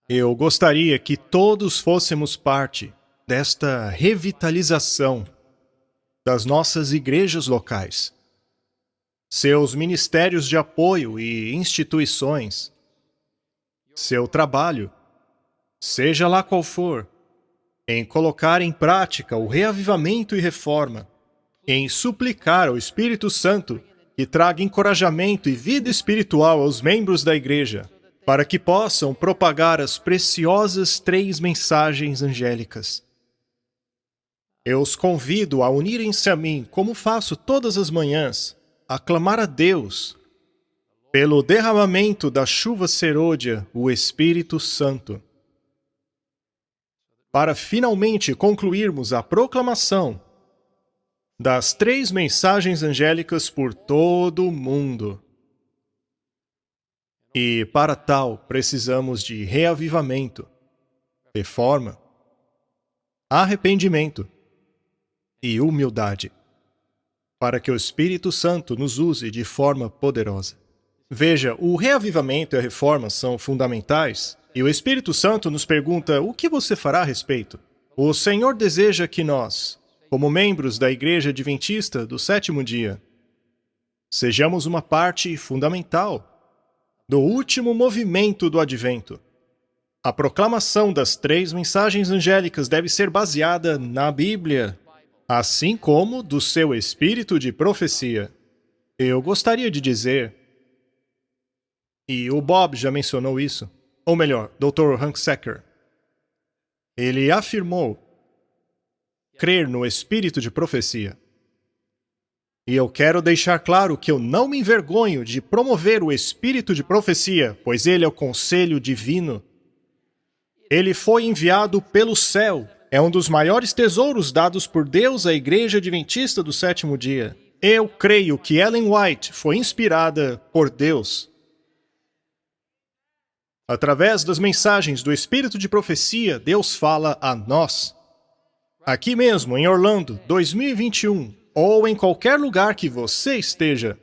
Eu gostaria que todos fôssemos parte desta revitalização das nossas igrejas locais, seus ministérios de apoio e instituições, seu trabalho, seja lá qual for, em colocar em prática o reavivamento e reforma, em suplicar ao Espírito Santo que traga encorajamento e vida espiritual aos membros da igreja, para que possam propagar as preciosas 3 mensagens angélicas. Eu os convido a unirem-se a mim, como faço todas as manhãs, a clamar a Deus pelo derramamento da chuva serôdia, o Espírito Santo, para finalmente concluirmos a proclamação das 3 mensagens angélicas por todo o mundo. E para tal, precisamos de reavivamento, reforma, arrependimento e humildade, para que o Espírito Santo nos use de forma poderosa. Veja, o reavivamento e a reforma são fundamentais, e o Espírito Santo nos pergunta o que você fará a respeito. O Senhor deseja que nós, como membros da Igreja Adventista do 7º dia, sejamos uma parte fundamental do último movimento do Advento. A proclamação das 3 mensagens angélicas deve ser baseada na Bíblia, assim como do seu espírito de profecia. Eu gostaria de dizer, e o Bob já mencionou isso, ou melhor, Dr. Hank Secker, ele afirmou crer no espírito de profecia. E eu quero deixar claro que eu não me envergonho de promover o espírito de profecia, pois ele é o conselho divino. Ele foi enviado pelo céu. É um dos maiores tesouros dados por Deus à Igreja Adventista do 7º dia. Eu creio que Ellen White foi inspirada por Deus. Através das mensagens do espírito de profecia, Deus fala a nós. Aqui mesmo, em Orlando, 2021, ou em qualquer lugar que você esteja.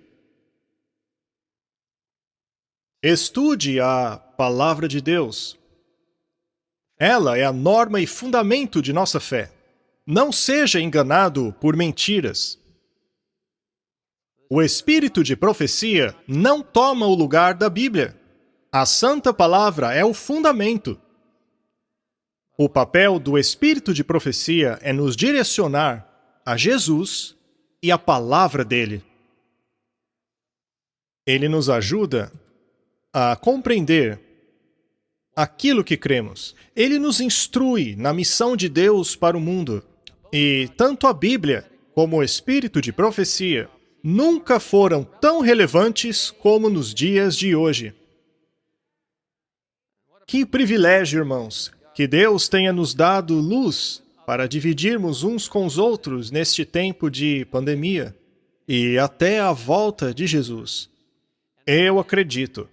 Estude a Palavra de Deus. Ela é a norma e fundamento de nossa fé. Não seja enganado por mentiras. O espírito de profecia não toma o lugar da Bíblia. A Santa Palavra é o fundamento. O papel do espírito de profecia é nos direcionar a Jesus e a palavra dele. Ele nos ajuda a compreender aquilo que cremos. Ele nos instrui na missão de Deus para o mundo. E tanto a Bíblia como o espírito de profecia nunca foram tão relevantes como nos dias de hoje. Que privilégio, irmãos, que Deus tenha nos dado luz para dividirmos uns com os outros neste tempo de pandemia e até a volta de Jesus. Eu acredito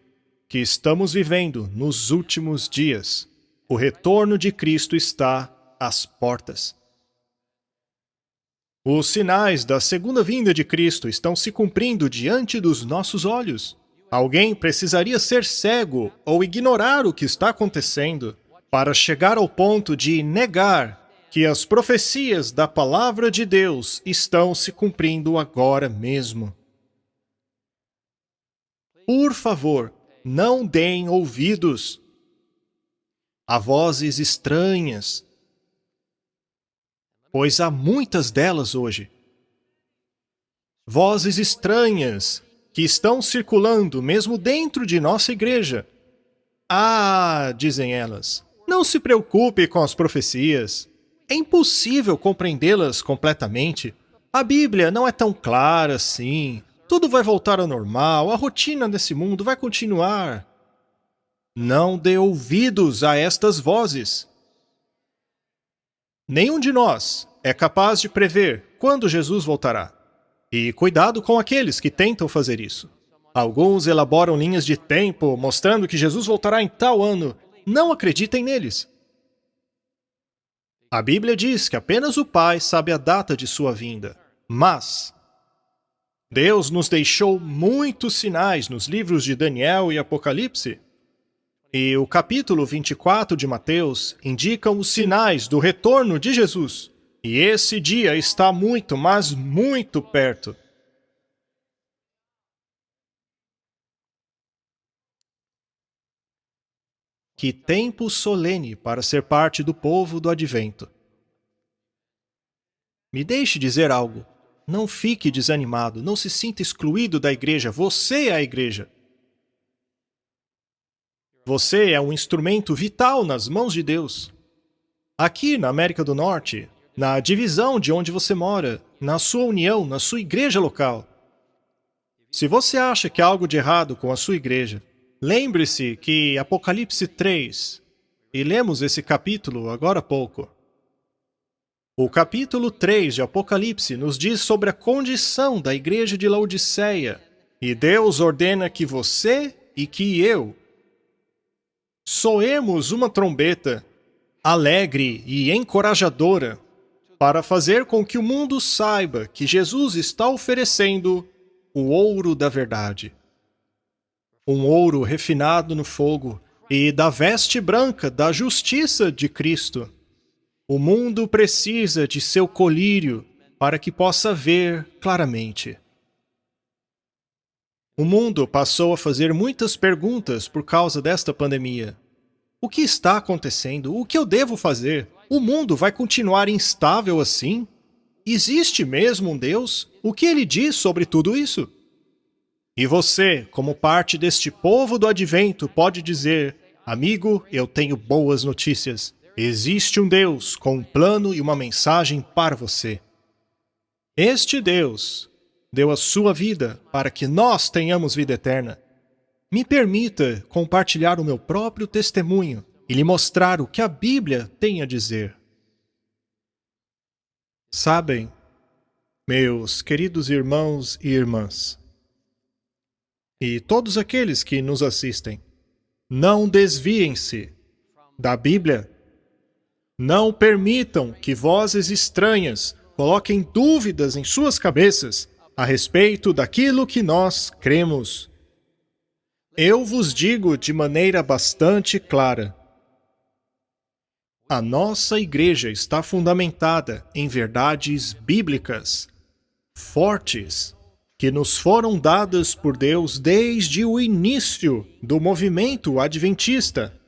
que estamos vivendo nos últimos dias. O retorno de Cristo está às portas. Os sinais da segunda vinda de Cristo estão se cumprindo diante dos nossos olhos. Alguém precisaria ser cego ou ignorar o que está acontecendo para chegar ao ponto de negar que as profecias da Palavra de Deus estão se cumprindo agora mesmo. Por favor, não deem ouvidos a vozes estranhas, pois há muitas delas hoje. Vozes estranhas que estão circulando mesmo dentro de nossa igreja. Ah, dizem elas, não se preocupe com as profecias. É impossível compreendê-las completamente. A Bíblia não é tão clara assim. Tudo vai voltar ao normal, a rotina desse mundo vai continuar. Não dê ouvidos a estas vozes. Nenhum de nós é capaz de prever quando Jesus voltará. E cuidado com aqueles que tentam fazer isso. Alguns elaboram linhas de tempo mostrando que Jesus voltará em tal ano. Não acreditem neles. A Bíblia diz que apenas o Pai sabe a data de sua vinda. Mas Deus nos deixou muitos sinais nos livros de Daniel e Apocalipse. E o capítulo 24 de Mateus indica os sinais do retorno de Jesus. E esse dia está muito, mas muito perto. Que tempo solene para ser parte do povo do Advento. Me deixe dizer algo. Não fique desanimado, não se sinta excluído da igreja. Você é a igreja. Você é um instrumento vital nas mãos de Deus. Aqui na América do Norte, na divisão de onde você mora, na sua união, na sua igreja local. Se você acha que há algo de errado com a sua igreja, lembre-se que Apocalipse 3, e lemos esse capítulo agora há pouco. O capítulo 3 de Apocalipse nos diz sobre a condição da igreja de Laodiceia. E Deus ordena que você e que eu soemos uma trombeta alegre e encorajadora para fazer com que o mundo saiba que Jesus está oferecendo o ouro da verdade. Um ouro refinado no fogo e da veste branca da justiça de Cristo. O mundo precisa de seu colírio para que possa ver claramente. O mundo passou a fazer muitas perguntas por causa desta pandemia. O que está acontecendo? O que eu devo fazer? O mundo vai continuar instável assim? Existe mesmo um Deus? O que ele diz sobre tudo isso? E você, como parte deste povo do Advento, pode dizer: amigo, eu tenho boas notícias. Existe um Deus com um plano e uma mensagem para você. Este Deus deu a sua vida para que nós tenhamos vida eterna. Me permita compartilhar o meu próprio testemunho e lhe mostrar o que a Bíblia tem a dizer. Sabem, meus queridos irmãos e irmãs, e todos aqueles que nos assistem, não desviem-se da Bíblia. Não permitam que vozes estranhas coloquem dúvidas em suas cabeças a respeito daquilo que nós cremos. Eu vos digo de maneira bastante clara. A nossa igreja está fundamentada em verdades bíblicas, fortes, que nos foram dadas por Deus desde o início do movimento adventista.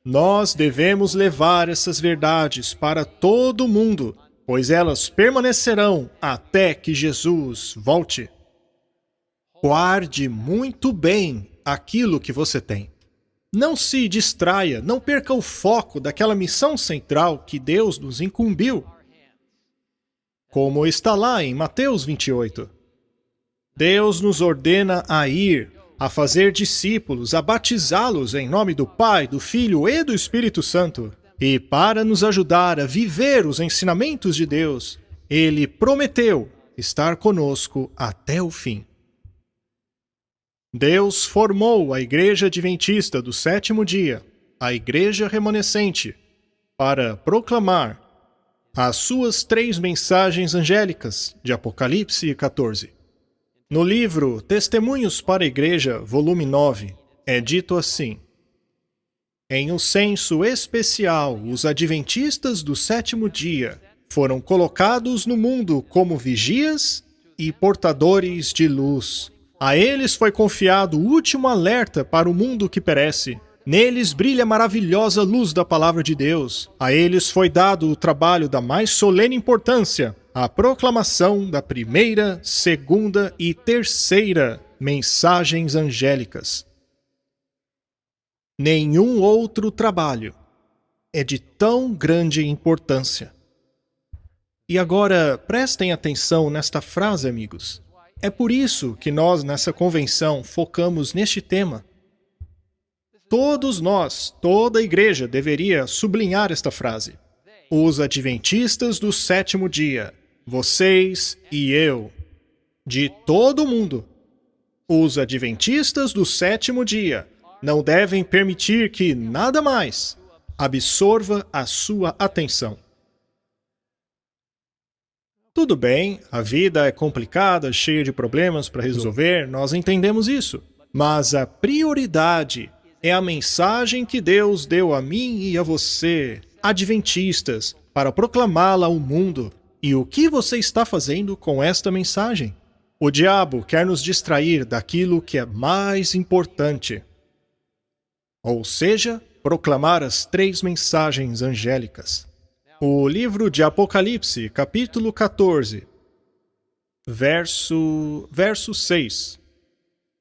Nós devemos levar essas verdades para todo o mundo, pois elas permanecerão até que Jesus volte. Guarde muito bem aquilo que você tem. Não se distraia, não perca o foco daquela missão central que Deus nos incumbiu. Como está lá em Mateus 28. Deus nos ordena a ir, a fazer discípulos, a batizá-los em nome do Pai, do Filho e do Espírito Santo. E para nos ajudar a viver os ensinamentos de Deus, Ele prometeu estar conosco até o fim. Deus formou a Igreja Adventista do Sétimo Dia, a Igreja Remanescente, para proclamar as suas 3 mensagens angélicas de Apocalipse 14. No livro Testemunhos para a Igreja, volume 9, é dito assim: em um censo especial, os adventistas do sétimo dia foram colocados no mundo como vigias e portadores de luz. A eles foi confiado o último alerta para o mundo que perece. Neles brilha a maravilhosa luz da palavra de Deus. A eles foi dado o trabalho da mais solene importância, a proclamação da primeira, segunda e terceira mensagens angélicas. Nenhum outro trabalho é de tão grande importância. E agora, prestem atenção nesta frase, amigos. É por isso que nós, nessa convenção, focamos neste tema. Todos nós, toda a igreja, deveria sublinhar esta frase. Os adventistas do sétimo dia, vocês e eu, de todo o mundo. Os adventistas do sétimo dia não devem permitir que nada mais absorva a sua atenção. Tudo bem, a vida é complicada, cheia de problemas para resolver, nós entendemos isso. Mas a prioridade é a mensagem que Deus deu a mim e a você, adventistas, para proclamá-la ao mundo. E o que você está fazendo com esta mensagem? O diabo quer nos distrair daquilo que é mais importante. Ou seja, proclamar as 3 mensagens angélicas. O livro de Apocalipse, capítulo 14, verso 6,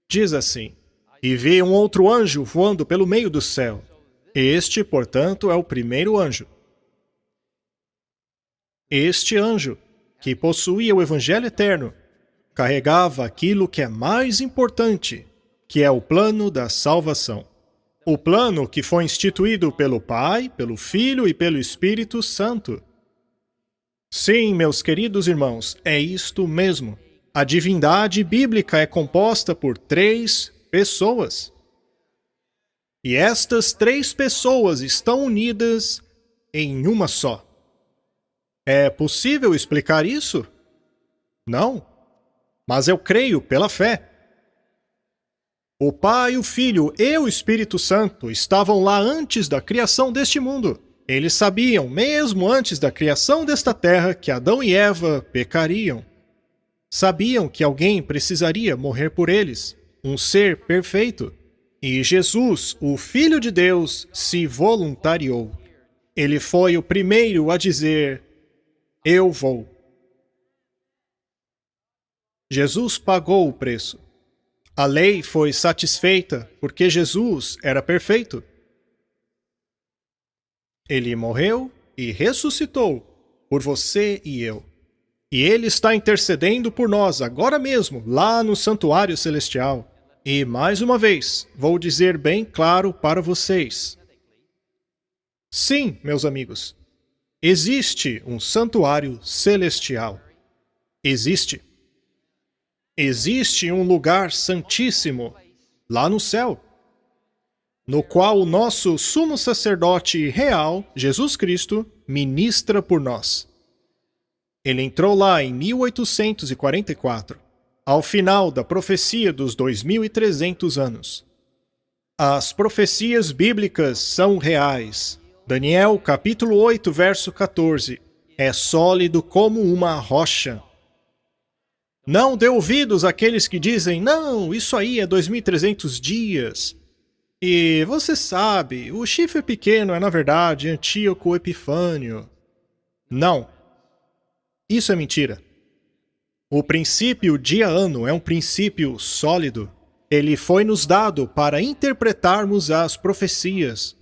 diz assim: E vi um outro anjo voando pelo meio do céu. Este, portanto, é o primeiro anjo. Este anjo, que possuía o Evangelho eterno, carregava aquilo que é mais importante, que é o plano da salvação. O plano que foi instituído pelo Pai, pelo Filho e pelo Espírito Santo. Sim, meus queridos irmãos, é isto mesmo. A divindade bíblica é composta por 3 pessoas. E estas 3 pessoas estão unidas em uma só. É possível explicar isso? Não. Mas eu creio pela fé. O Pai, o Filho e o Espírito Santo estavam lá antes da criação deste mundo. Eles sabiam, mesmo antes da criação desta terra, que Adão e Eva pecariam. Sabiam que alguém precisaria morrer por eles, um ser perfeito. E Jesus, o Filho de Deus, se voluntariou. Ele foi o primeiro a dizer: Eu vou. Jesus pagou o preço. A lei foi satisfeita porque Jesus era perfeito. Ele morreu e ressuscitou por você e eu. E Ele está intercedendo por nós agora mesmo, lá no santuário celestial. E, mais uma vez, vou dizer bem claro para vocês. Sim, meus amigos, existe um santuário celestial. Existe. Existe um lugar santíssimo lá no céu, no qual o nosso sumo sacerdote real, Jesus Cristo, ministra por nós. Ele entrou lá em 1844, ao final da profecia dos 2300 anos. As profecias bíblicas são reais. Daniel, capítulo 8, verso 14. É sólido como uma rocha. Não dê ouvidos àqueles que dizem: não, isso aí é 2300 dias. E você sabe, o chifre pequeno é na verdade Antíoco Epifânio. Não. Isso é mentira. O princípio dia-ano é um princípio sólido. Ele foi nos dado para interpretarmos as profecias.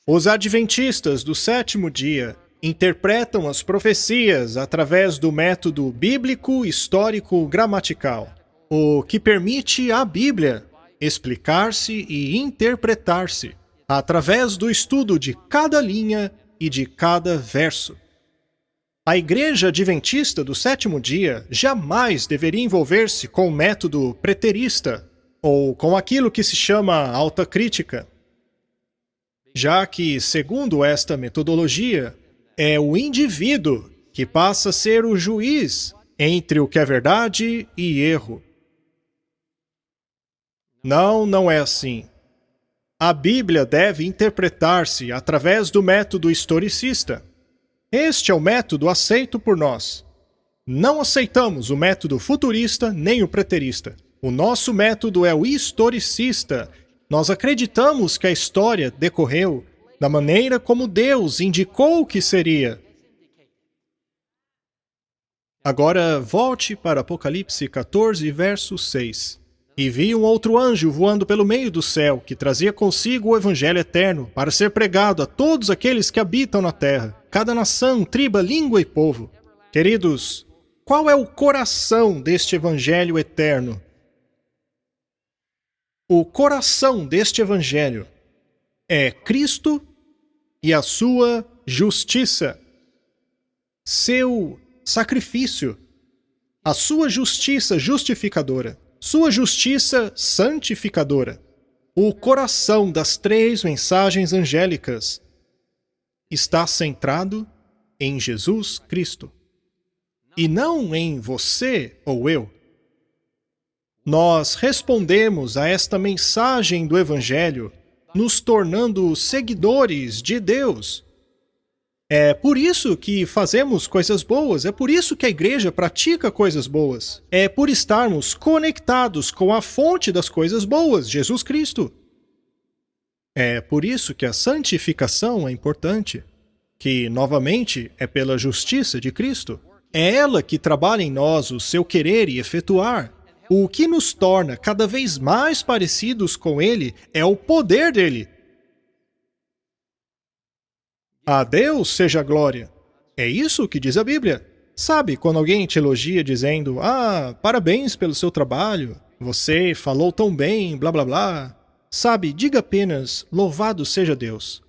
Os adventistas do 7º dia interpretam as profecias através do método bíblico histórico gramatical, o que permite à Bíblia explicar-se e interpretar-se através do estudo de cada linha e de cada verso. A Igreja Adventista do 7º dia jamais deveria envolver-se com o método preterista ou com aquilo que se chama alta crítica, já que, segundo esta metodologia, é o indivíduo que passa a ser o juiz entre o que é verdade e erro. Não, não é assim. A Bíblia deve interpretar-se através do método historicista. Este é o método aceito por nós. Não aceitamos o método futurista nem o preterista. O nosso método é o historicista. Nós acreditamos que a história decorreu da maneira como Deus indicou que seria. Agora, volte para Apocalipse 14, verso 6. E vi um outro anjo voando pelo meio do céu, que trazia consigo o Evangelho eterno, para ser pregado a todos aqueles que habitam na terra, cada nação, tribo, língua e povo. Queridos, qual é o coração deste Evangelho eterno? O coração deste Evangelho é Cristo e a sua justiça, seu sacrifício, a sua justiça justificadora, sua justiça santificadora. O coração das 3 mensagens angélicas está centrado em Jesus Cristo, e não em você ou eu. Nós respondemos a esta mensagem do Evangelho nos tornando seguidores de Deus. É por isso que fazemos coisas boas, é por isso que a igreja pratica coisas boas. É por estarmos conectados com a fonte das coisas boas, Jesus Cristo. É por isso que a santificação é importante, que, novamente, é pela justiça de Cristo. É ela que trabalha em nós o seu querer e efetuar. O que nos torna cada vez mais parecidos com Ele é o poder dele. A Deus seja a glória. É isso que diz a Bíblia. Sabe, quando alguém te elogia dizendo, parabéns pelo seu trabalho, você falou tão bem, blá blá blá. Sabe, diga apenas, louvado seja Deus.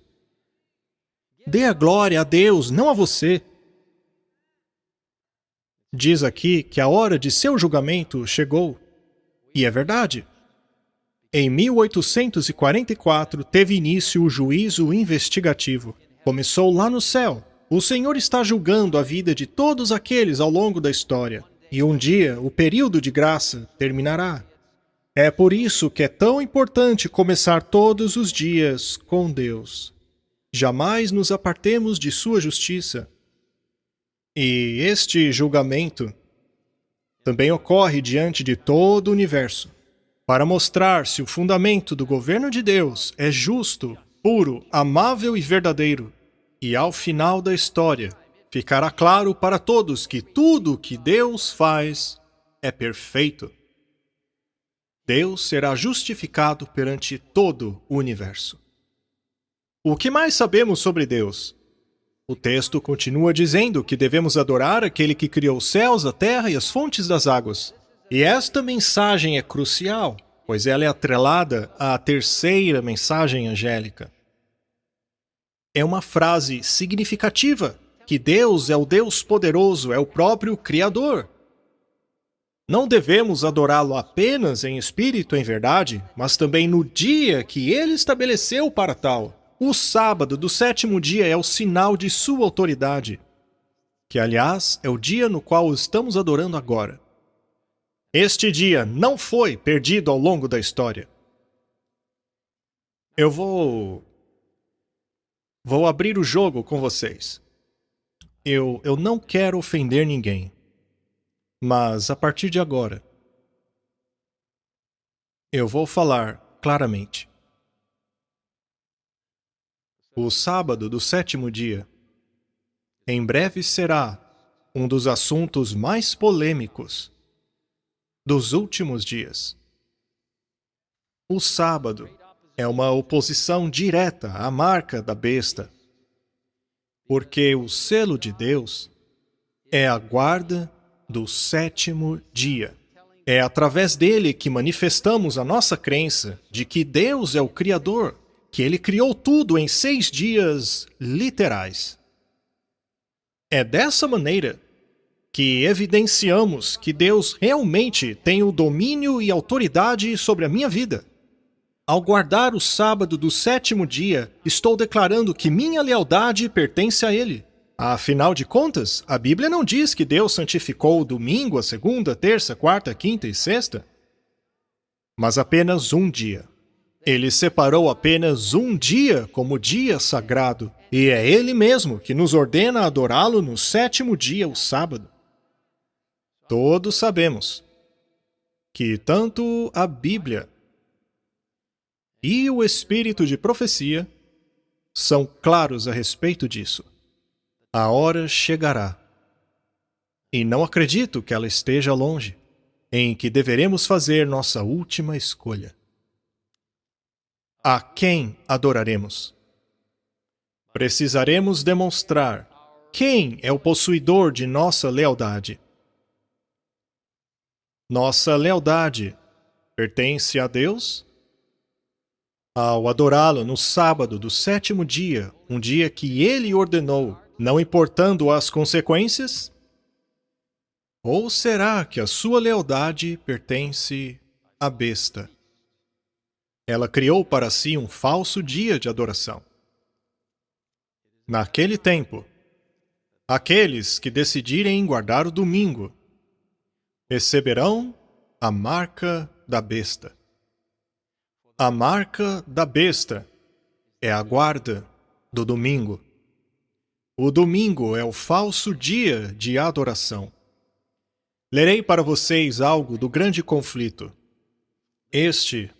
Dê a glória a Deus, não a você. Diz aqui que a hora de seu julgamento chegou. E é verdade. Em 1844 teve início o juízo investigativo. Começou lá no céu. O Senhor está julgando a vida de todos aqueles ao longo da história. E um dia o período de graça terminará. É por isso que é tão importante começar todos os dias com Deus. Jamais nos apartemos de sua justiça. E este julgamento também ocorre diante de todo o universo, para mostrar se o fundamento do governo de Deus é justo, puro, amável e verdadeiro. E ao final da história, ficará claro para todos que tudo o que Deus faz é perfeito. Deus será justificado perante todo o universo. O que mais sabemos sobre Deus? O texto continua dizendo que devemos adorar aquele que criou os céus, a terra e as fontes das águas. E esta mensagem é crucial, pois ela é atrelada à terceira mensagem angélica. É uma frase significativa, que Deus é o Deus poderoso, é o próprio Criador. Não devemos adorá-lo apenas em espírito e em verdade, mas também no dia que ele estabeleceu para tal. O sábado do sétimo dia é o sinal de sua autoridade, que, aliás, é o dia no qual estamos adorando agora. Este dia não foi perdido ao longo da história. Eu vou abrir o jogo com vocês. Eu não quero ofender ninguém, mas a partir de agora, eu vou falar claramente. O sábado do sétimo dia, em breve será um dos assuntos mais polêmicos dos últimos dias. O sábado é uma oposição direta à marca da besta, porque o selo de Deus é a guarda do sétimo dia. É através dele que manifestamos a nossa crença de que Deus é o Criador, que ele criou tudo em 6 dias literais. É dessa maneira que evidenciamos que Deus realmente tem o domínio e autoridade sobre a minha vida. Ao guardar o sábado do sétimo dia, estou declarando que minha lealdade pertence a Ele. Afinal de contas, a Bíblia não diz que Deus santificou o domingo, a segunda, terça, quarta, quinta e sexta, mas apenas um dia. Ele separou apenas um dia como dia sagrado, e é Ele mesmo que nos ordena adorá-lo no sétimo dia, o sábado. Todos sabemos que tanto a Bíblia e o espírito de profecia são claros a respeito disso. A hora chegará, e não acredito que ela esteja longe, em que deveremos fazer nossa última escolha. A quem adoraremos? Precisaremos demonstrar quem é o possuidor de nossa lealdade. Nossa lealdade pertence a Deus? Ao adorá-lo no sábado do sétimo dia, um dia que Ele ordenou, não importando as consequências? Ou será que a sua lealdade pertence à besta? Ela criou para si um falso dia de adoração. Naquele tempo, aqueles que decidirem guardar o domingo receberão a marca da besta. A marca da besta é a guarda do domingo. O domingo é o falso dia de adoração. Lerei para vocês algo do Grande Conflito. Este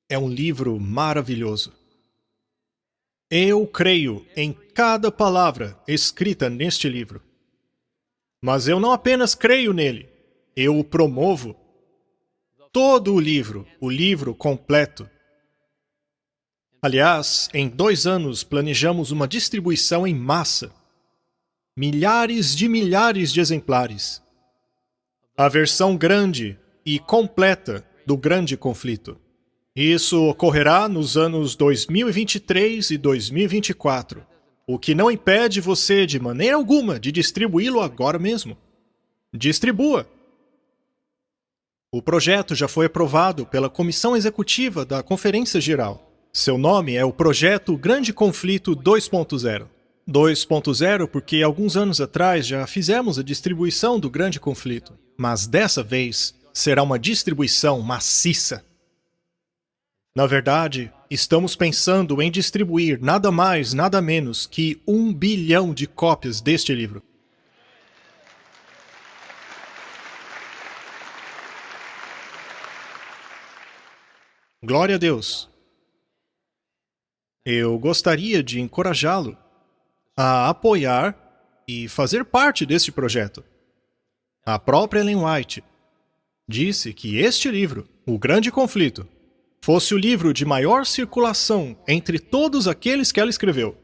é um livro maravilhoso. Eu creio em cada palavra escrita neste livro. Mas eu não apenas creio nele, eu o promovo. Todo o livro completo. Aliás, em 2 anos planejamos uma distribuição em massa. Milhares de exemplares. A versão grande e completa do Grande Conflito. Isso ocorrerá nos anos 2023 e 2024, o que não impede você de maneira alguma de distribuí-lo agora mesmo. Distribua! O projeto já foi aprovado pela Comissão Executiva da Conferência Geral. Seu nome é o Projeto Grande Conflito 2.0. 2.0 porque alguns anos atrás já fizemos a distribuição do Grande Conflito, mas dessa vez será uma distribuição maciça. Na verdade, estamos pensando em distribuir nada mais, nada menos que 1 bilhão de cópias deste livro. Glória a Deus! Eu gostaria de encorajá-lo a apoiar e fazer parte deste projeto. A própria Ellen White disse que este livro, O Grande Conflito, fosse o livro de maior circulação entre todos aqueles que ela escreveu,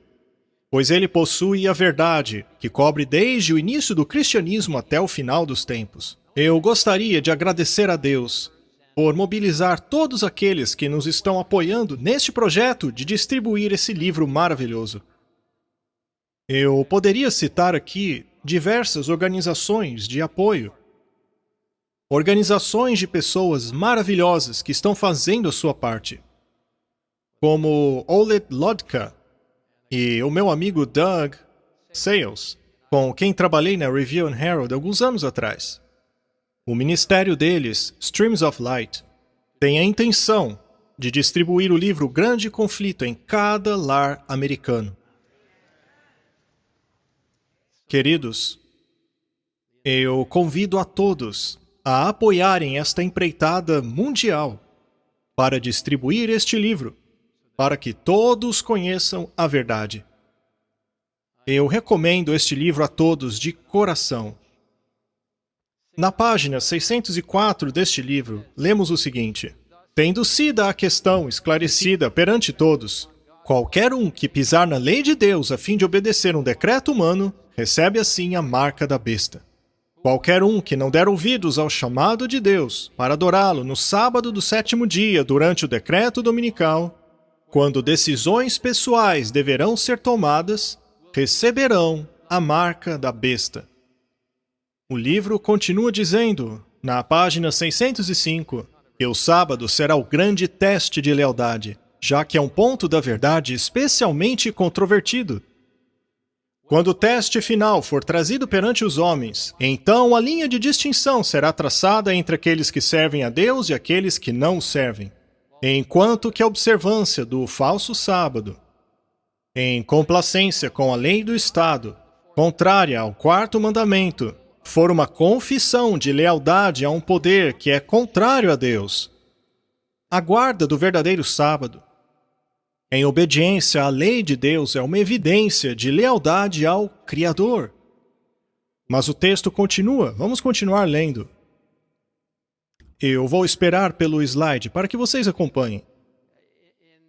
pois ele possui a verdade que cobre desde o início do cristianismo até o final dos tempos. Eu gostaria de agradecer a Deus por mobilizar todos aqueles que nos estão apoiando neste projeto de distribuir esse livro maravilhoso. Eu poderia citar aqui diversas organizações de apoio. Organizações de pessoas maravilhosas que estão fazendo a sua parte. Como Olet Lodka e o meu amigo Doug Sales, com quem trabalhei na Review and Herald alguns anos atrás. O ministério deles, Streams of Light, tem a intenção de distribuir o livro Grande Conflito em cada lar americano. Queridos, eu convido a todos a apoiarem esta empreitada mundial para distribuir este livro, para que todos conheçam a verdade. Eu recomendo este livro a todos de coração. Na página 604 deste livro, lemos o seguinte: tendo sido a questão esclarecida perante todos, qualquer um que pisar na lei de Deus a fim de obedecer um decreto humano, recebe assim a marca da besta. Qualquer um que não der ouvidos ao chamado de Deus para adorá-lo no sábado do 7º dia durante o decreto dominical, quando decisões pessoais deverão ser tomadas, receberão a marca da besta. O livro continua dizendo, na página 605, que o sábado será o grande teste de lealdade, já que é um ponto da verdade especialmente controvertido. Quando o teste final for trazido perante os homens, então a linha de distinção será traçada entre aqueles que servem a Deus e aqueles que não o servem. Enquanto que a observância do falso sábado, em complacência com a lei do Estado, contrária ao 4º mandamento, for uma confissão de lealdade a um poder que é contrário a Deus, a guarda do verdadeiro sábado, em obediência à lei de Deus, é uma evidência de lealdade ao Criador. Mas o texto continua. Vamos continuar lendo. Eu vou esperar pelo slide para que vocês acompanhem.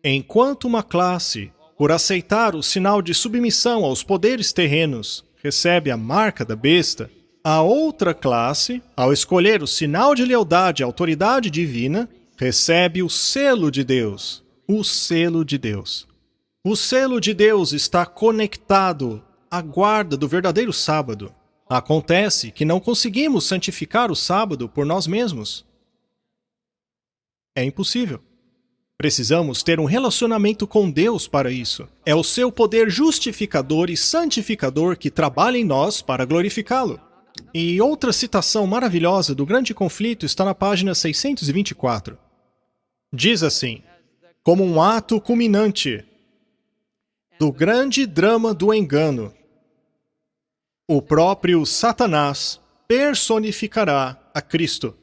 Enquanto uma classe, por aceitar o sinal de submissão aos poderes terrenos, recebe a marca da besta, a outra classe, ao escolher o sinal de lealdade à autoridade divina, recebe o selo de Deus. O selo de Deus. O selo de Deus está conectado à guarda do verdadeiro sábado. Acontece que não conseguimos santificar o sábado por nós mesmos. É impossível. Precisamos ter um relacionamento com Deus para isso. É o seu poder justificador e santificador que trabalha em nós para glorificá-lo. E outra citação maravilhosa do Grande Conflito está na página 624. Diz assim: como um ato culminante, do grande drama do engano. O próprio Satanás personificará a Cristo.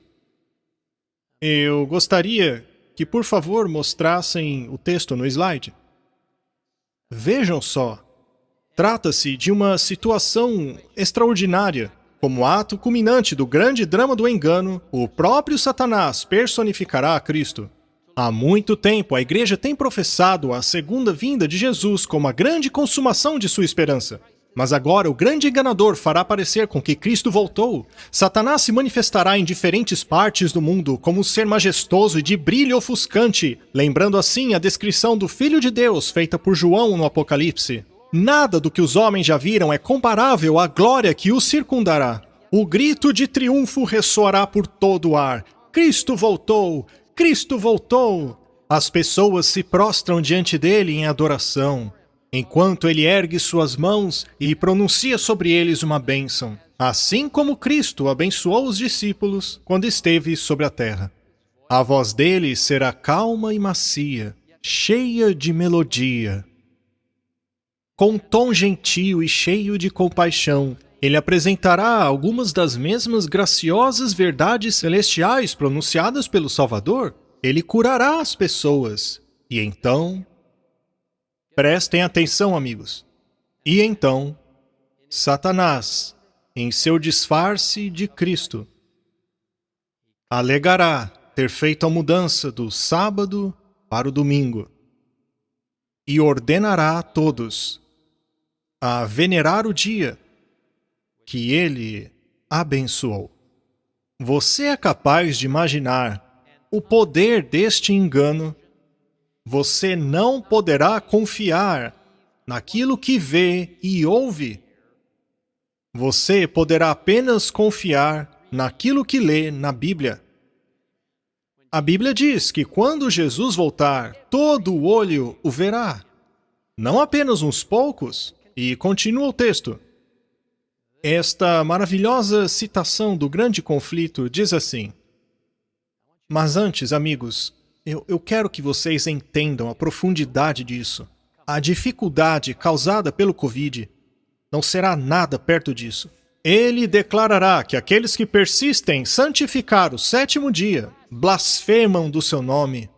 Eu gostaria que, por favor, mostrassem o texto no slide. Vejam só. Trata-se de uma situação extraordinária. Como ato culminante do grande drama do engano, o próprio Satanás personificará a Cristo. Há muito tempo, a Igreja tem professado a segunda vinda de Jesus como a grande consumação de sua esperança. Mas agora o grande enganador fará parecer com que Cristo voltou. Satanás se manifestará em diferentes partes do mundo como um ser majestoso e de brilho ofuscante, lembrando assim a descrição do Filho de Deus feita por João no Apocalipse. Nada do que os homens já viram é comparável à glória que o circundará. O grito de triunfo ressoará por todo o ar. Cristo voltou! Cristo voltou! As pessoas se prostram diante dele em adoração, enquanto ele ergue suas mãos e pronuncia sobre eles uma bênção, assim como Cristo abençoou os discípulos quando esteve sobre a terra. A voz dele será calma e macia, cheia de melodia. Com um tom gentil e cheio de compaixão, ele apresentará algumas das mesmas graciosas verdades celestiais pronunciadas pelo Salvador. Ele curará as pessoas. E então... Prestem atenção, amigos. E então, Satanás, em seu disfarce de Cristo, alegará ter feito a mudança do sábado para o domingo e ordenará a todos a venerar o dia que ele abençoou. Você é capaz de imaginar o poder deste engano? Você não poderá confiar naquilo que vê e ouve. Você poderá apenas confiar naquilo que lê na Bíblia. A Bíblia diz que quando Jesus voltar, todo o olho o verá. Não apenas uns poucos. E continua o texto. Esta maravilhosa citação do grande conflito diz assim: mas antes, amigos, eu quero que vocês entendam a profundidade disso. A dificuldade causada pelo Covid não será nada perto disso. Ele declarará que aqueles que persistem em santificar o sétimo dia blasfemam do seu nome,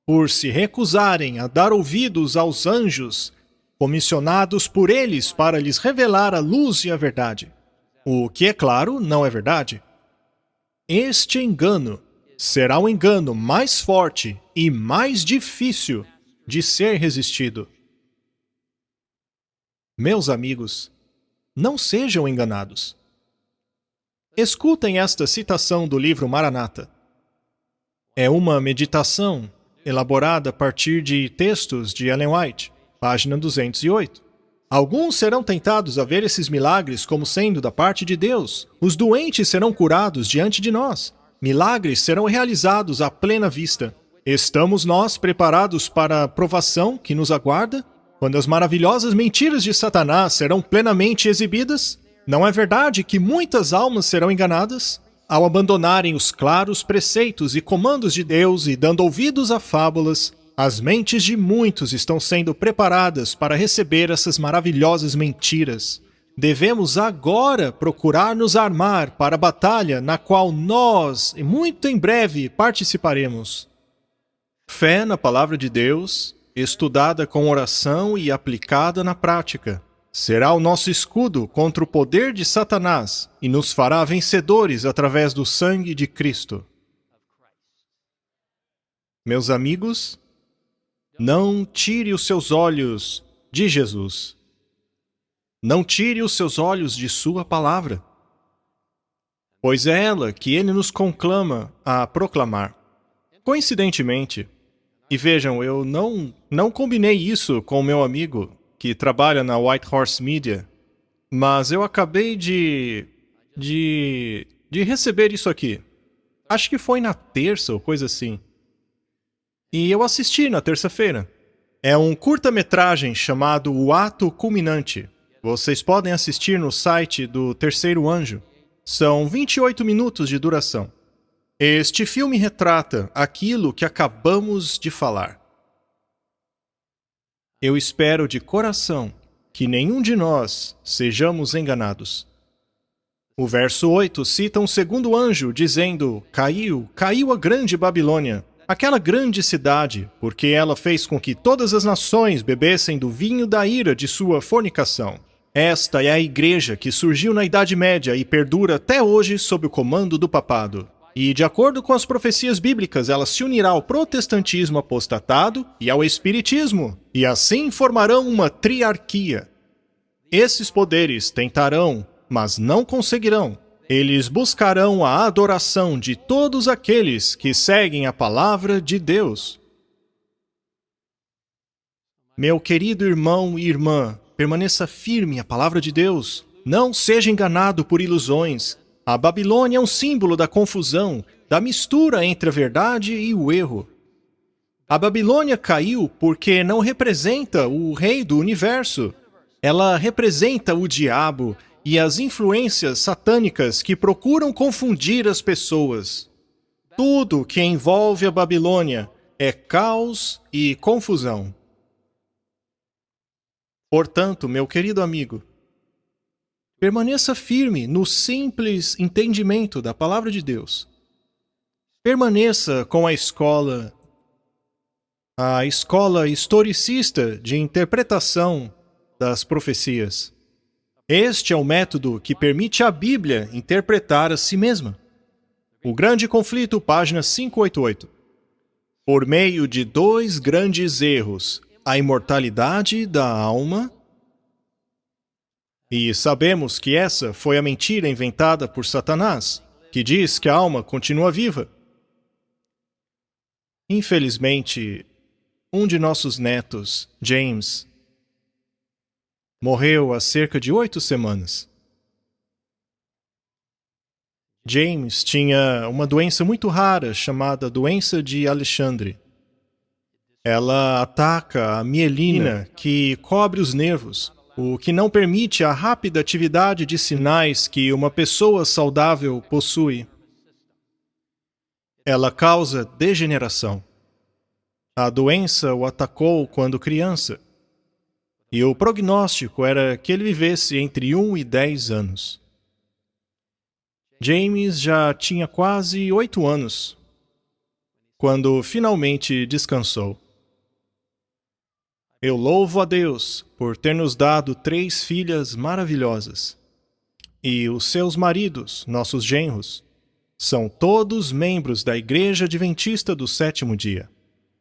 por se recusarem a dar ouvidos aos anjos comissionados por eles para lhes revelar a luz e a verdade. O que, é claro, não é verdade. Este engano será o engano mais forte e mais difícil de ser resistido. Meus amigos, não sejam enganados. Escutem esta citação do livro Maranata. É uma meditação elaborada a partir de textos de Ellen White, página 208. Alguns serão tentados a ver esses milagres como sendo da parte de Deus. Os doentes serão curados diante de nós. Milagres serão realizados à plena vista. Estamos nós preparados para a provação que nos aguarda? Quando as maravilhosas mentiras de Satanás serão plenamente exibidas? Não é verdade que muitas almas serão enganadas? Ao abandonarem os claros preceitos e comandos de Deus e dando ouvidos a fábulas, as mentes de muitos estão sendo preparadas para receber essas maravilhosas mentiras. Devemos agora procurar nos armar para a batalha na qual nós, muito em breve, participaremos. Fé na palavra de Deus, estudada com oração e aplicada na prática, será o nosso escudo contra o poder de Satanás e nos fará vencedores através do sangue de Cristo. Meus amigos, não tire os seus olhos de Jesus. Não tire os seus olhos de sua palavra, pois é ela que ele nos conclama a proclamar. Coincidentemente, e vejam, eu não combinei isso com o meu amigo que trabalha na White Horse Media, mas eu acabei de receber isso aqui. Acho que foi na terça ou coisa assim. E eu assisti na terça-feira. É um curta-metragem chamado O Ato Culminante. Vocês podem assistir no site do Terceiro Anjo. São 28 minutos de duração. Este filme retrata aquilo que acabamos de falar. Eu espero de coração que nenhum de nós sejamos enganados. O verso 8 cita um segundo anjo dizendo: caiu a grande Babilônia, aquela grande cidade, porque ela fez com que todas as nações bebessem do vinho da ira de sua fornicação. Esta é a igreja que surgiu na Idade Média e perdura até hoje sob o comando do papado. E, de acordo com as profecias bíblicas, ela se unirá ao protestantismo apostatado e ao espiritismo, e assim formarão uma triarquia. Esses poderes tentarão, mas não conseguirão. Eles buscarão a adoração de todos aqueles que seguem a palavra de Deus. Meu querido irmão e irmã, permaneça firme à palavra de Deus. Não seja enganado por ilusões. A Babilônia é um símbolo da confusão, da mistura entre a verdade e o erro. A Babilônia caiu porque não representa o rei do universo. Ela representa o diabo e as influências satânicas que procuram confundir as pessoas. Tudo que envolve a Babilônia é caos e confusão. Portanto, meu querido amigo, permaneça firme no simples entendimento da palavra de Deus. Permaneça com a escola historicista de interpretação das profecias. Este é o método que permite à Bíblia interpretar a si mesma. O Grande Conflito, página 588. Por meio de dois grandes erros, a imortalidade da alma. E sabemos que essa foi a mentira inventada por Satanás, que diz que a alma continua viva. Infelizmente, um de nossos netos, James, morreu há cerca de 8 semanas. James tinha uma doença muito rara chamada doença de Alexandre. Ela ataca a mielina que cobre os nervos, o que não permite a rápida atividade de sinais que uma pessoa saudável possui. Ela causa degeneração. A doença o atacou quando criança, e o prognóstico era que ele vivesse entre 1 e 10 anos. James já tinha quase 8 anos, quando finalmente descansou. Eu louvo a Deus por ter nos dado 3 filhas maravilhosas. E os seus maridos, nossos genros, são todos membros da Igreja Adventista do Sétimo Dia.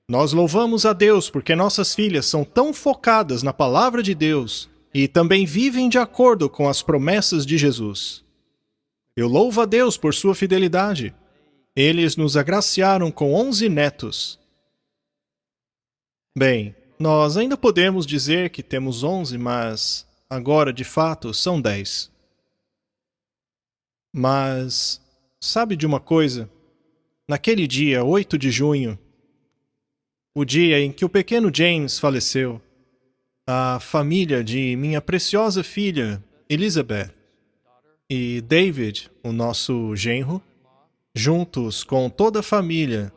Nós louvamos a Deus porque nossas filhas são tão focadas na palavra de Deus e também vivem de acordo com as promessas de Jesus. Eu louvo a Deus por sua fidelidade. Eles nos agraciaram com 11 netos. Bem, nós ainda podemos dizer que temos 11, mas agora, de fato, são 10. Mas, sabe de uma coisa? Naquele dia, 8 de junho, o dia em que o pequeno James faleceu, a família de minha preciosa filha, Elizabeth, e David, o nosso genro, juntos com toda a família,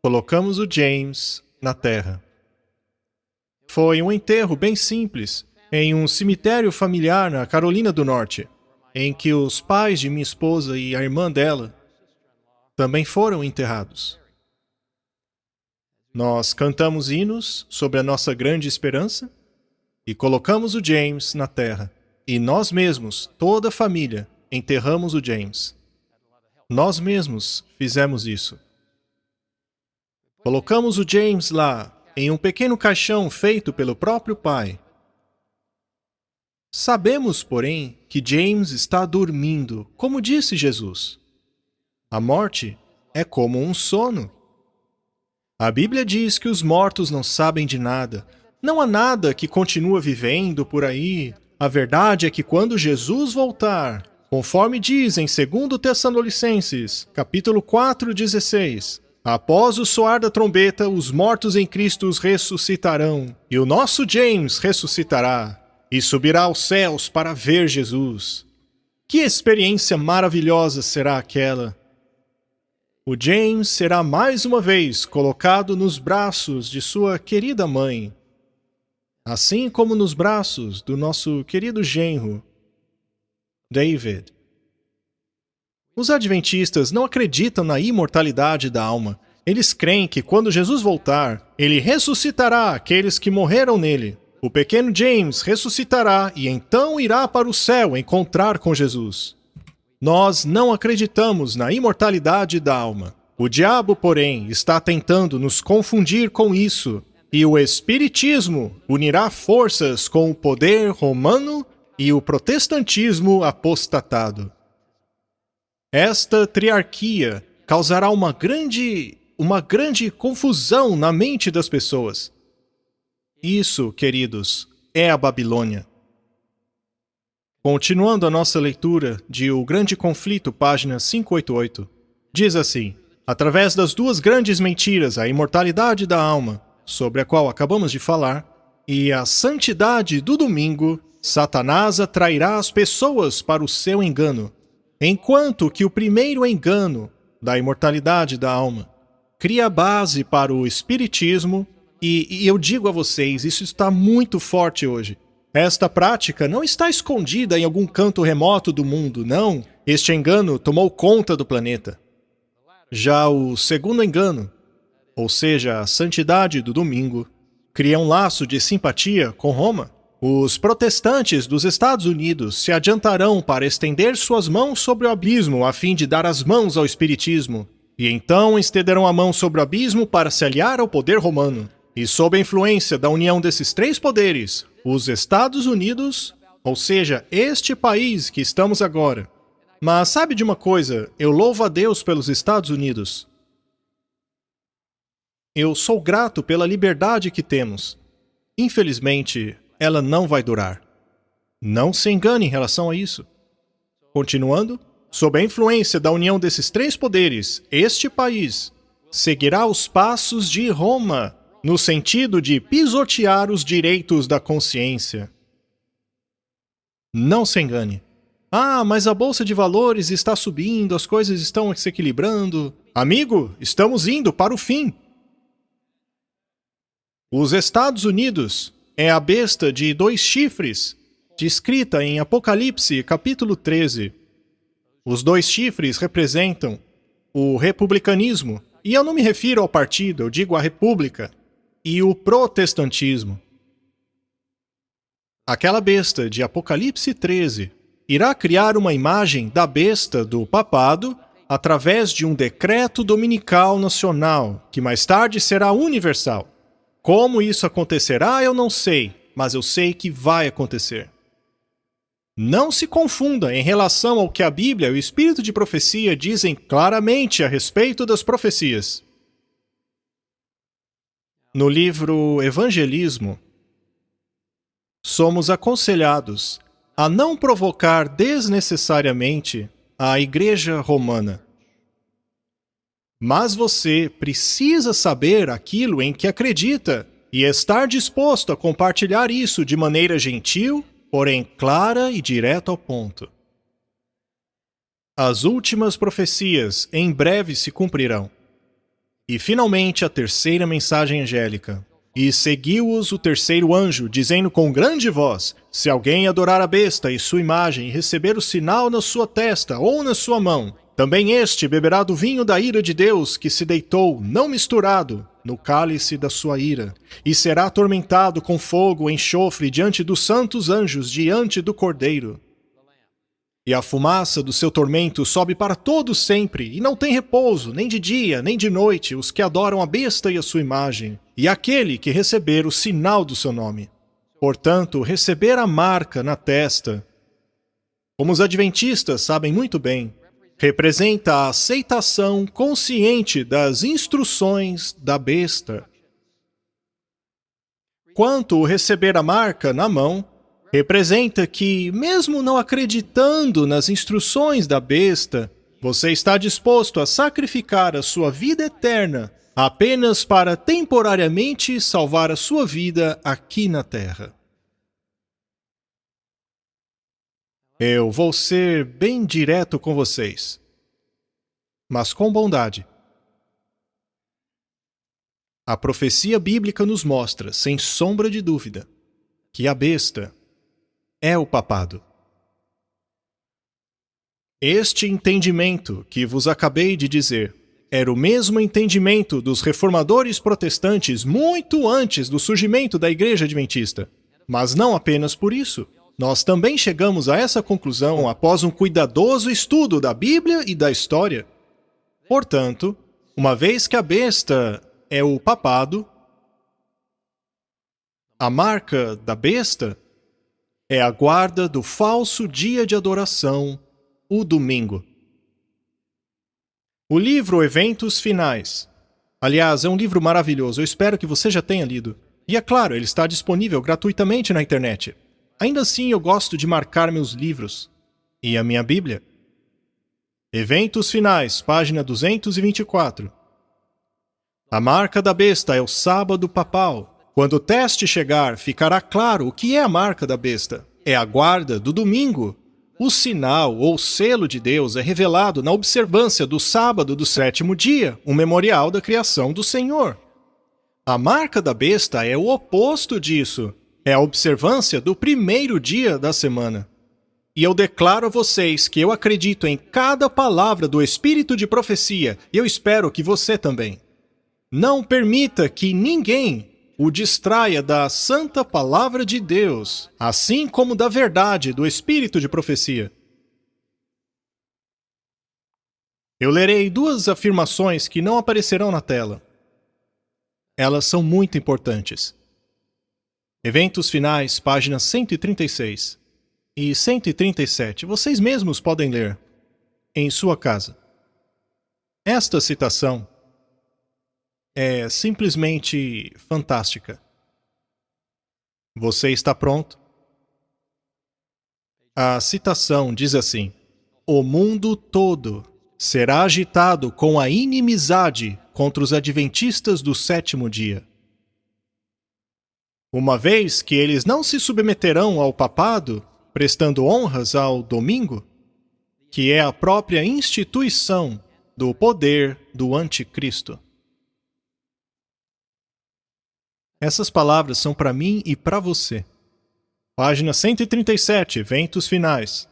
colocamos o James na terra. Foi um enterro bem simples, em um cemitério familiar na Carolina do Norte, em que os pais de minha esposa e a irmã dela também foram enterrados. Nós cantamos hinos sobre a nossa grande esperança e colocamos o James na terra. E nós mesmos, toda a família, enterramos o James. Nós mesmos fizemos isso. Colocamos o James lá, em um pequeno caixão feito pelo próprio pai. Sabemos, porém, que James está dormindo, como disse Jesus. A morte é como um sono. A Bíblia diz que os mortos não sabem de nada. Não há nada que continua vivendo por aí. A verdade é que quando Jesus voltar, conforme diz em 2 Tessalonicenses, capítulo 4, 16, após o soar da trombeta, os mortos em Cristo ressuscitarão, e o nosso James ressuscitará, e subirá aos céus para ver Jesus. Que experiência maravilhosa será aquela! O James será mais uma vez colocado nos braços de sua querida mãe. assim como nos braços do nosso querido genro, David. Os adventistas não acreditam na imortalidade da alma. Eles creem que quando Jesus voltar, ele ressuscitará aqueles que morreram nele. O pequeno James ressuscitará e então irá para o céu encontrar com Jesus. Nós não acreditamos na imortalidade da alma. O diabo, porém, está tentando nos confundir com isso, e o Espiritismo unirá forças com o poder romano e o protestantismo apostatado. Esta triarquia causará uma grande confusão na mente das pessoas. Isso, queridos, é a Babilônia. Continuando a nossa leitura de O Grande Conflito, página 588, diz assim: através das duas grandes mentiras, a imortalidade da alma, sobre a qual acabamos de falar, e a santidade do domingo, Satanás atrairá as pessoas para o seu engano, enquanto que o primeiro engano, da imortalidade da alma, cria base para o espiritismo, e eu digo a vocês, isso está muito forte hoje. Esta prática não está escondida em algum canto remoto do mundo, não. Este engano tomou conta do planeta. Já o segundo engano, ou seja, a santidade do domingo, cria um laço de simpatia com Roma. Os protestantes dos Estados Unidos se adiantarão para estender suas mãos sobre o abismo a fim de dar as mãos ao espiritismo, e então estenderão a mão sobre o abismo para se aliar ao poder romano. E sob a influência da união desses três poderes, os Estados Unidos, ou seja, este país que estamos agora. Mas sabe de uma coisa? Eu louvo a Deus pelos Estados Unidos. Eu sou grato pela liberdade que temos. Infelizmente, ela não vai durar. Não se engane em relação a isso. Continuando, sob a influência da união desses três poderes, este país seguirá os passos de Roma, no sentido de pisotear os direitos da consciência. Não se engane. Ah, mas a bolsa de valores está subindo, as coisas estão se equilibrando. Amigo, estamos indo para o fim. Os Estados Unidos é a besta de 2 chifres, descrita em Apocalipse, capítulo 13. Os 2 chifres representam o republicanismo, e eu não me refiro ao partido, eu digo a república, e o protestantismo. Aquela besta de Apocalipse 13 irá criar uma imagem da besta do papado através de um decreto dominical nacional, que mais tarde será universal. Como isso acontecerá, eu não sei, mas eu sei que vai acontecer. Não se confunda em relação ao que a Bíblia e o Espírito de Profecia dizem claramente a respeito das profecias. No livro Evangelismo, somos aconselhados a não provocar desnecessariamente a Igreja Romana. Mas você precisa saber aquilo em que acredita e estar disposto a compartilhar isso de maneira gentil, porém clara e direta ao ponto. As últimas profecias em breve se cumprirão. E finalmente a terceira mensagem angélica. E seguiu-os o terceiro anjo, dizendo com grande voz: se alguém adorar a besta e sua imagem e receber o sinal na sua testa ou na sua mão, também este beberá do vinho da ira de Deus, que se deitou, não misturado, no cálice da sua ira, e será atormentado com fogo e enxofre diante dos santos anjos, diante do Cordeiro. E a fumaça do seu tormento sobe para todos sempre, e não tem repouso, nem de dia, nem de noite, os que adoram a besta e a sua imagem, e aquele que receber o sinal do seu nome. Portanto, receber a marca na testa, como os adventistas sabem muito bem, representa a aceitação consciente das instruções da besta. Quanto o receber a marca na mão, representa que, mesmo não acreditando nas instruções da besta, você está disposto a sacrificar a sua vida eterna apenas para temporariamente salvar a sua vida aqui na Terra. Eu vou ser bem direto com vocês, mas com bondade. A profecia bíblica nos mostra, sem sombra de dúvida, que a besta é o papado. Este entendimento que vos acabei de dizer era o mesmo entendimento dos reformadores protestantes muito antes do surgimento da Igreja Adventista. Mas não apenas por isso. Nós também chegamos a essa conclusão após um cuidadoso estudo da Bíblia e da história. Portanto, uma vez que a besta é o papado, a marca da besta é a guarda do falso dia de adoração, o domingo. O livro Eventos Finais. Aliás, é um livro maravilhoso, eu espero que você já tenha lido. E é claro, ele está disponível gratuitamente na internet. Ainda assim, eu gosto de marcar meus livros. E a minha Bíblia. Eventos Finais, página 224. A marca da besta é o sábado papal. Quando o teste chegar, ficará claro o que é a marca da besta. É a guarda do domingo. O sinal ou selo de Deus é revelado na observância do sábado do 7º dia, um memorial da criação do Senhor. A marca da besta é o oposto disso. É a observância do 1º dia da semana. E eu declaro a vocês que eu acredito em cada palavra do Espírito de profecia, e eu espero que você também. Não permita que ninguém o distraia da santa palavra de Deus, assim como da verdade do Espírito de profecia. Eu lerei 2 afirmações que não aparecerão na tela. Elas são muito importantes. Eventos Finais, páginas 136 e 137. Vocês mesmos podem ler em sua casa. Esta citação é simplesmente fantástica. Você está pronto? A citação diz assim: o mundo todo será agitado com a inimizade contra os adventistas do 7º dia. Uma vez que eles não se submeterão ao papado, prestando honras ao domingo, que é a própria instituição do poder do anticristo. Essas palavras são para mim e para você. Página 137, Eventos Finais.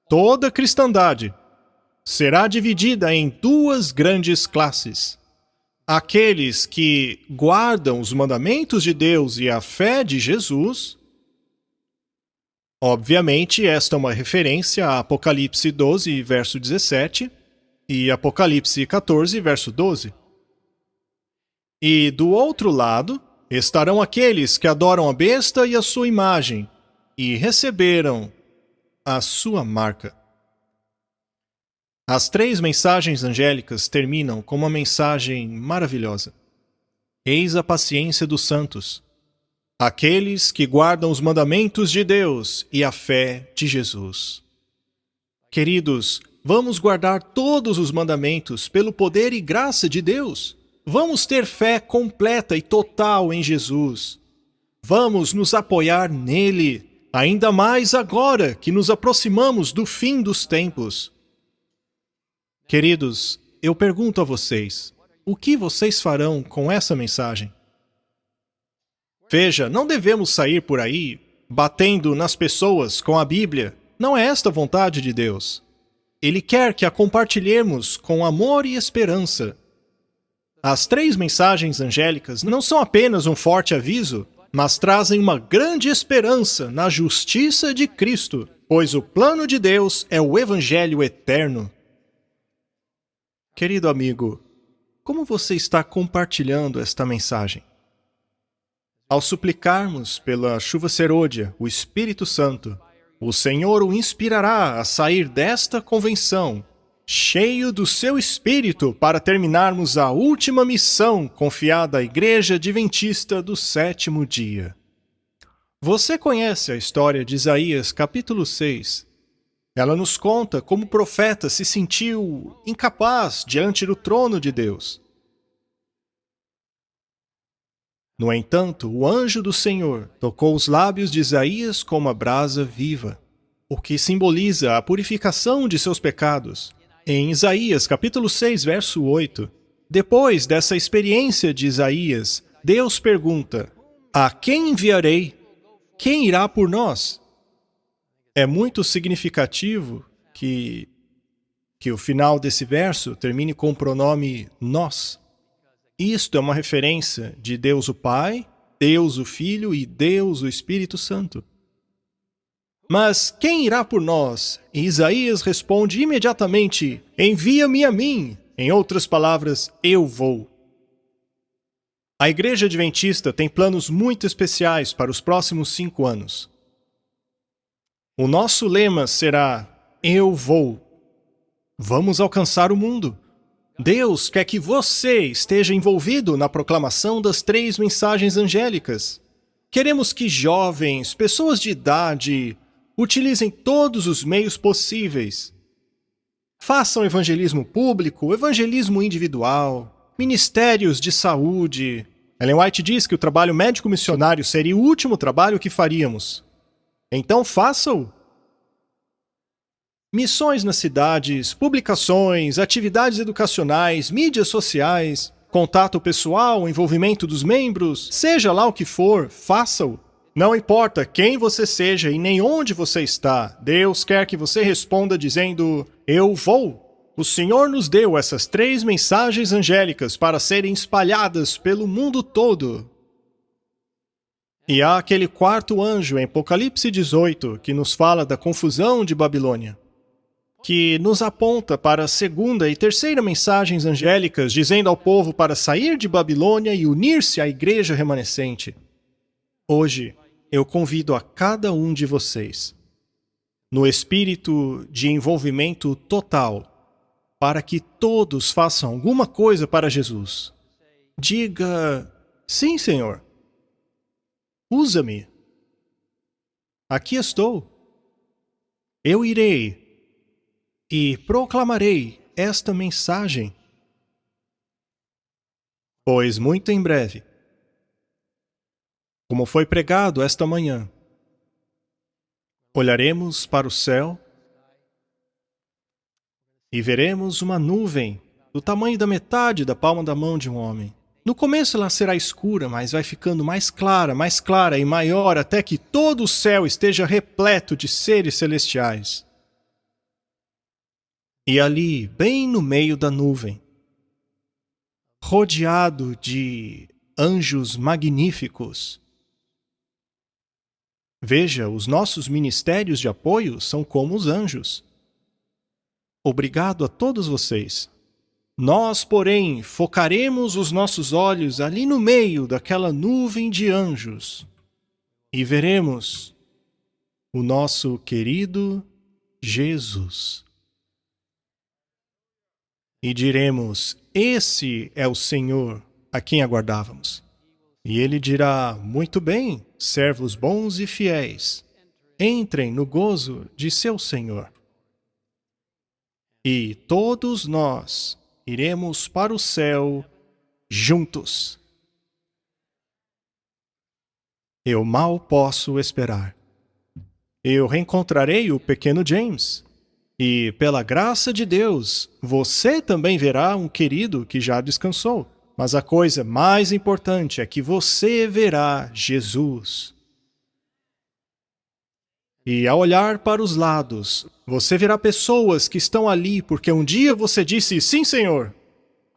Toda a cristandade será dividida em 2 grandes classes. Aqueles que guardam os mandamentos de Deus e a fé de Jesus. Obviamente, esta é uma referência a Apocalipse 12, verso 17, e Apocalipse 14, verso 12. E do outro lado estarão aqueles que adoram a besta e a sua imagem, e receberam a sua marca. As 3 mensagens angélicas terminam com uma mensagem maravilhosa. Eis a paciência dos santos, aqueles que guardam os mandamentos de Deus e a fé de Jesus. Queridos, vamos guardar todos os mandamentos pelo poder e graça de Deus. Vamos ter fé completa e total em Jesus. Vamos nos apoiar nele, ainda mais agora que nos aproximamos do fim dos tempos. Queridos, eu pergunto a vocês, o que vocês farão com essa mensagem? Veja, não devemos sair por aí batendo nas pessoas com a Bíblia. Não é esta a vontade de Deus. Ele quer que a compartilhemos com amor e esperança. As 3 mensagens angélicas não são apenas um forte aviso, mas trazem uma grande esperança na justiça de Cristo, pois o plano de Deus é o Evangelho eterno. Querido amigo, como você está compartilhando esta mensagem? Ao suplicarmos pela chuva serôdia, o Espírito Santo, o Senhor o inspirará a sair desta convenção cheio do seu Espírito para terminarmos a última missão confiada à Igreja Adventista do 7º dia. Você conhece a história de Isaías, capítulo 6. Ela nos conta como o profeta se sentiu incapaz diante do trono de Deus. No entanto, o anjo do Senhor tocou os lábios de Isaías como a brasa viva, o que simboliza a purificação de seus pecados. Em Isaías, capítulo 6, verso 8, depois dessa experiência de Isaías, Deus pergunta: a quem enviarei? quem irá por nós? É muito significativo que o final desse verso termine com o pronome nós. Isto é uma referência de Deus o Pai, Deus o Filho e Deus o Espírito Santo. Mas quem irá por nós? E Isaías responde imediatamente, envia-me a mim. Em outras palavras, eu vou. A Igreja Adventista tem planos muito especiais para os próximos 5 anos. O nosso lema será, eu vou. Vamos alcançar o mundo. Deus quer que você esteja envolvido na proclamação das 3 mensagens angélicas. Queremos que jovens, pessoas de idade, utilizem todos os meios possíveis. Façam evangelismo público, evangelismo individual, ministérios de saúde. Ellen White diz que o trabalho médico-missionário seria o último trabalho que faríamos. Então faça-o. Missões nas cidades, publicações, atividades educacionais, mídias sociais, contato pessoal, envolvimento dos membros, seja lá o que for, faça-o. Não importa quem você seja e nem onde você está, Deus quer que você responda dizendo, eu vou. O Senhor nos deu essas 3 mensagens angélicas para serem espalhadas pelo mundo todo. E há aquele 4º anjo em Apocalipse 18 que nos fala da confusão de Babilônia, que nos aponta para a 2ª e 3ª mensagens angélicas dizendo ao povo para sair de Babilônia e unir-se à igreja remanescente. Hoje, eu convido a cada um de vocês, no espírito de envolvimento total, para que todos façam alguma coisa para Jesus. Diga, sim, Senhor. Usa-me. Aqui estou. Eu irei e proclamarei esta mensagem. Pois muito em breve, como foi pregado esta manhã, olharemos para o céu e veremos uma nuvem do tamanho da metade da palma da mão de um homem. No começo ela será escura, mas vai ficando mais clara e maior até que todo o céu esteja repleto de seres celestiais. E ali, bem no meio da nuvem, rodeado de anjos magníficos. Veja, os nossos ministérios de apoio são como os anjos. Obrigado a todos vocês. Nós, porém, focaremos os nossos olhos ali no meio daquela nuvem de anjos e veremos o nosso querido Jesus. E diremos, esse é o Senhor a quem aguardávamos. E ele dirá, muito bem, servos bons e fiéis, entrem no gozo de seu Senhor. E todos nós iremos para o céu juntos. Eu mal posso esperar. Eu reencontrarei o pequeno James. E, pela graça de Deus, você também verá um querido que já descansou. Mas a coisa mais importante é que você verá Jesus. E ao olhar para os lados, você verá pessoas que estão ali porque um dia você disse, sim, Senhor,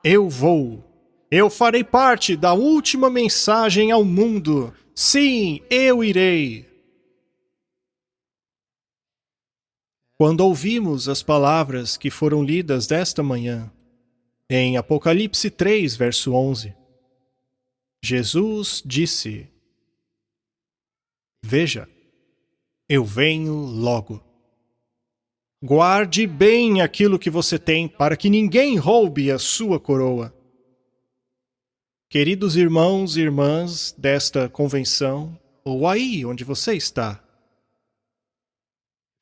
eu vou. Eu farei parte da última mensagem ao mundo. Sim, eu irei. Quando ouvimos as palavras que foram lidas desta manhã, em Apocalipse 3, verso 11, Jesus disse, veja, eu venho logo. Guarde bem aquilo que você tem para que ninguém roube a sua coroa. Queridos irmãos e irmãs desta convenção, ou aí onde você está,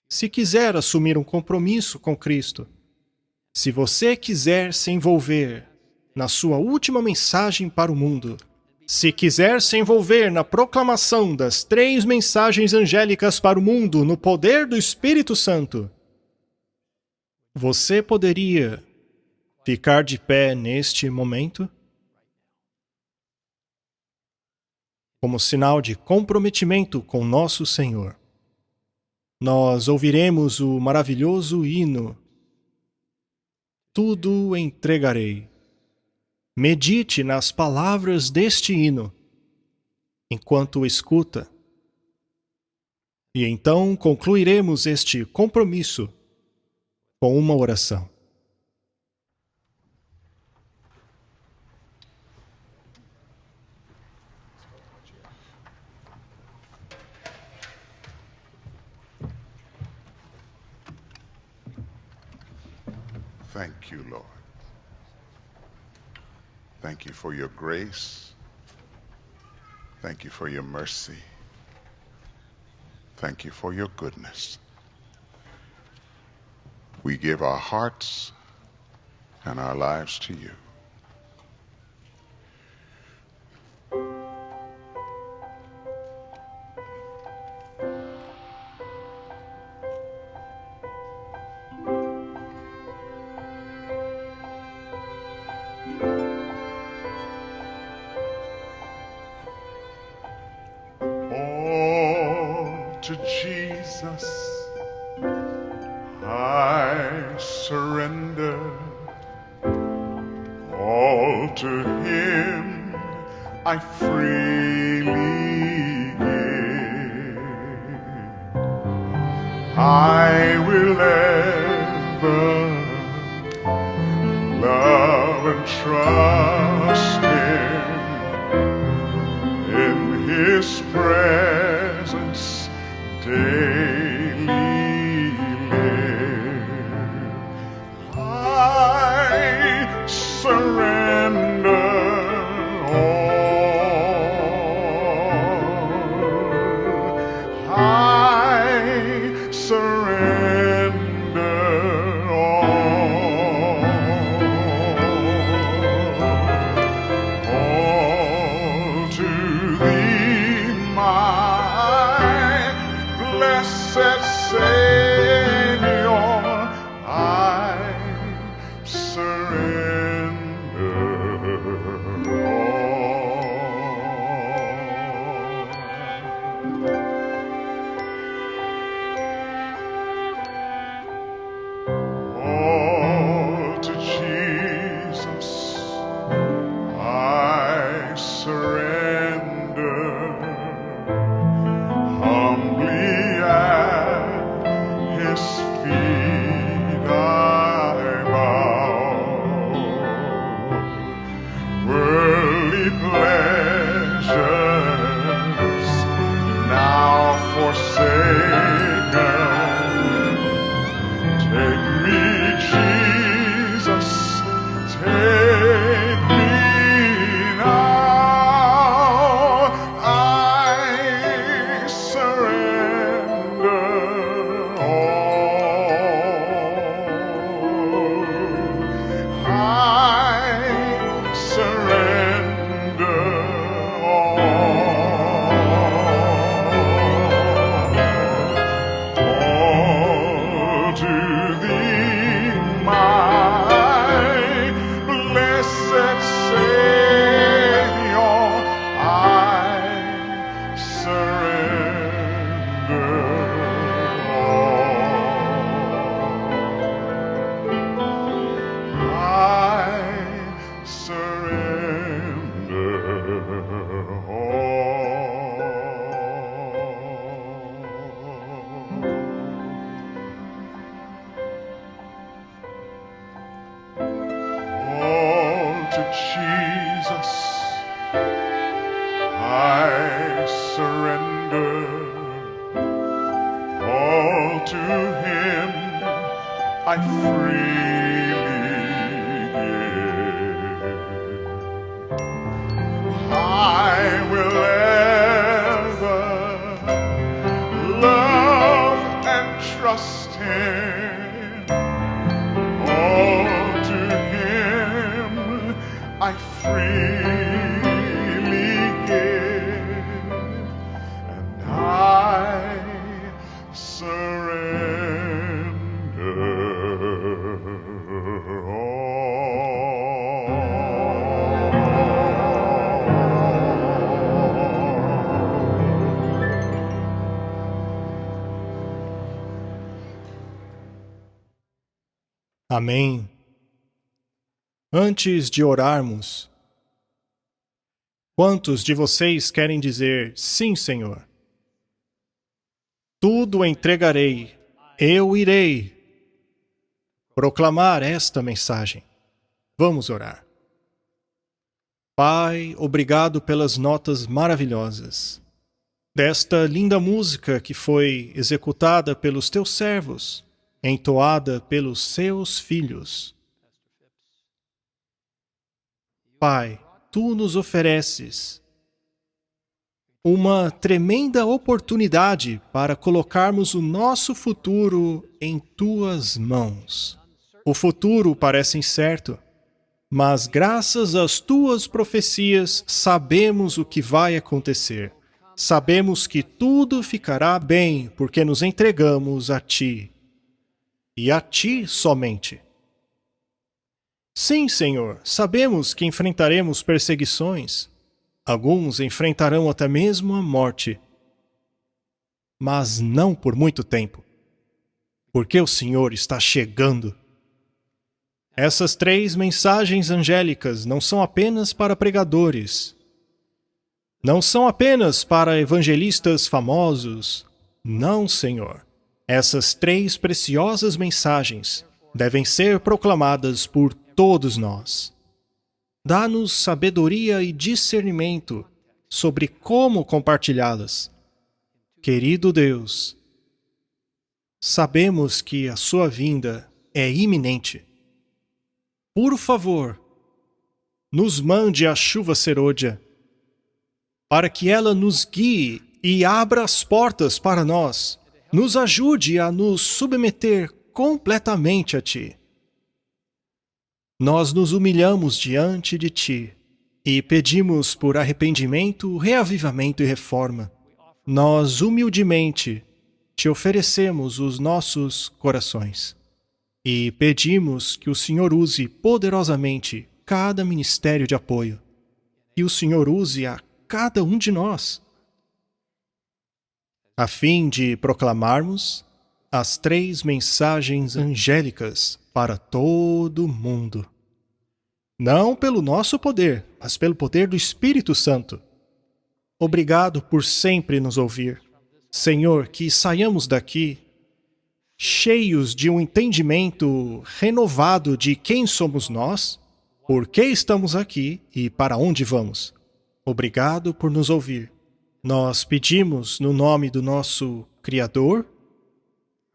se quiser assumir um compromisso com Cristo, se você quiser se envolver na sua última mensagem para o mundo, se quiser se envolver na proclamação das 3 mensagens angélicas para o mundo no poder do Espírito Santo, você poderia ficar de pé neste momento? como sinal de comprometimento com nosso Senhor. Nós ouviremos o maravilhoso hino: Tudo entregarei. Medite nas palavras deste hino enquanto escuta. E então concluiremos este compromisso com uma oração. Thank you, Lord. Thank you for your grace. Thank you for your mercy. Thank you for your goodness. We give our hearts and our lives to you. To Jesus I surrender, all to Him I freely give. I will ever love and trust Him in His presence daily live. I surrender all. I surrender all to Thee, my blessed Savior, I surrender all to Jesus I surrender. Humbly at His feet I bow. Worldly pleasures now forsaken, take me, Jesus, take me now. I surrender all. I surrender all to Thee, my blessed Savior, I surrender all. I surrender all to Jesus I surrender, all to Him I freely give. I will ever love and trust Him, all to Him I freely give, and I surrender all. Amém. Antes de orarmos, quantos de vocês querem dizer, sim, Senhor? Tudo entregarei, eu irei proclamar esta mensagem. Vamos orar. Pai, obrigado pelas notas maravilhosas desta linda música que foi executada pelos teus servos, entoada pelos seus filhos. Pai, tu nos ofereces uma tremenda oportunidade para colocarmos o nosso futuro em tuas mãos. O futuro parece incerto, mas graças às tuas profecias sabemos o que vai acontecer. Sabemos que tudo ficará bem porque nos entregamos a ti. E a ti somente. Sim, Senhor, sabemos que enfrentaremos perseguições. Alguns enfrentarão até mesmo a morte. Mas não por muito tempo. Porque o Senhor está chegando. Essas 3 mensagens angélicas não são apenas para pregadores. Não são apenas para evangelistas famosos. Não, Senhor. Essas 3 preciosas mensagens devem ser proclamadas por todos nós. Dá-nos sabedoria e discernimento sobre como compartilhá-las. Querido Deus, sabemos que a sua vinda é iminente. Por favor, nos mande a chuva serôdia, para que ela nos guie e abra as portas para nós, nos ajude a nos submeter completamente a Ti. Nós nos humilhamos diante de Ti e pedimos por arrependimento, reavivamento e reforma. Nós humildemente Te oferecemos os nossos corações e pedimos que o Senhor use poderosamente cada ministério de apoio, que o Senhor use a cada um de nós, a fim de proclamarmos as 3 mensagens angélicas para todo mundo. Não pelo nosso poder, mas pelo poder do Espírito Santo. Obrigado por sempre nos ouvir. Senhor, que saiamos daqui cheios de um entendimento renovado de quem somos nós, por que estamos aqui e para onde vamos. Obrigado por nos ouvir. Nós pedimos no nome do nosso Criador,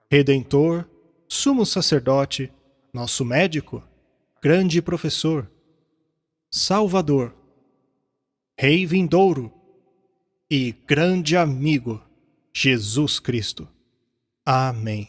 Redentor, Sumo Sacerdote, nosso médico, grande professor, Salvador, Rei vindouro e grande amigo, Jesus Cristo. Amém.